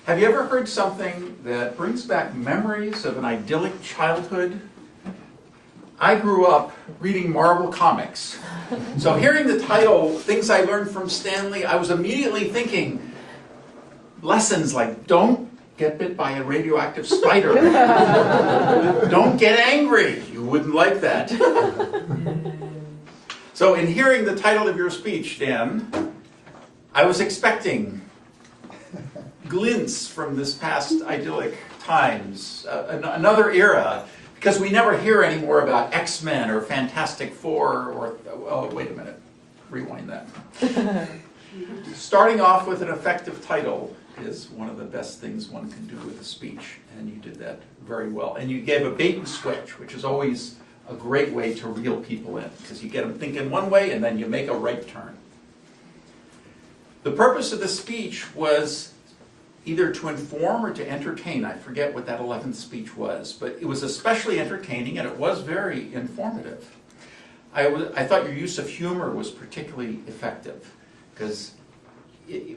Have you ever heard something that brings back memories of an idyllic childhood? I grew up reading Marvel comics. So hearing the title, Things I Learned from Stanley, I was immediately thinking lessons like don't get bit by a radioactive spider. Don't get angry. You wouldn't like that. So in hearing the title of your speech, Dan, I was expecting glints from this past idyllic times, another era, because we never hear anymore about X-Men or Fantastic Four or, oh, wait a minute, rewind that. Starting off with an effective title is one of the best things one can do with a speech, and you did that very well. And you gave a bait and switch, which is always a great way to reel people in, because you get them thinking one way and then you make a right turn. The purpose of the speech was either to inform or to entertain. I forget what that 11th speech was, but it was especially entertaining and it was very informative. I thought your use of humor was particularly effective, because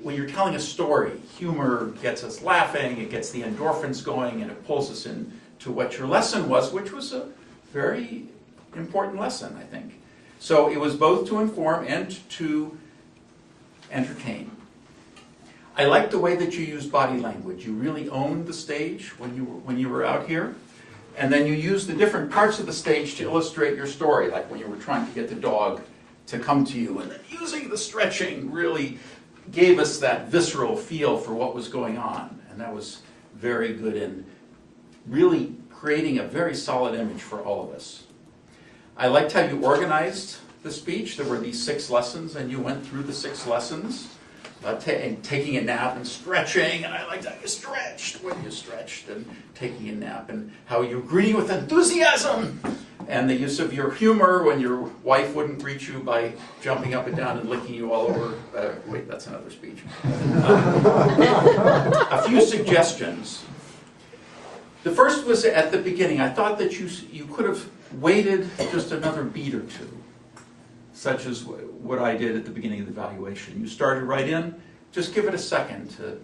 when you're telling a story, humor gets us laughing, it gets the endorphins going, and it pulls us into what your lesson was, which was a very important lesson, I think. So it was both to inform and to entertain. I liked the way that you used body language. You really owned the stage when you were out here. And then you used the different parts of the stage to illustrate your story, like when you were trying to get the dog to come to you. And then using the stretching really gave us that visceral feel for what was going on. And that was very good in really creating a very solid image for all of us. I liked how you organized the speech. There were these 6 lessons, and you went through the 6 lessons. And taking a nap and stretching, and I liked how you stretched when you stretched, and taking a nap, and how you greeted with enthusiasm, and the use of your humor when your wife wouldn't greet you by jumping up and down and licking you all over. Wait, that's another speech. A few suggestions. The first was at the beginning. I thought that you could have waited just another beat or two, such as what I did at the beginning of the evaluation. You started right in, just give it a second to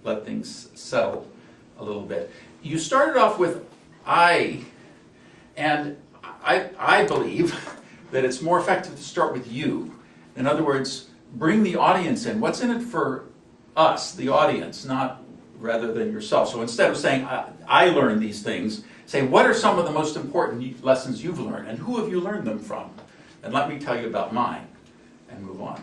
let things settle a little bit. You started off with I, and I believe that it's more effective to start with you. In other words, bring the audience in. What's in it for us, the audience, not rather than yourself. So instead of saying, I learned these things, say, what are some of the most important lessons you've learned, and who have you learned them from? And let me tell you about mine, and move on.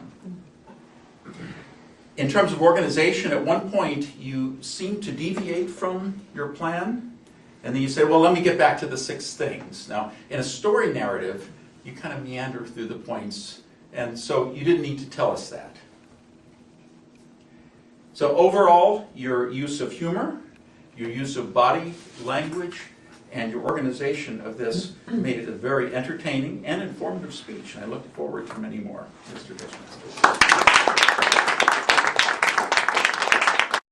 In terms of organization, at one point you seemed to deviate from your plan, and then you say, well, let me get back to the 6 things. Now, in a story narrative, you kind of meander through the points, and so you didn't need to tell us that. So overall, your use of humor, your use of body language, and your organization of this made it a very entertaining and informative speech. And I look forward to many more, Mr. Bushmaster.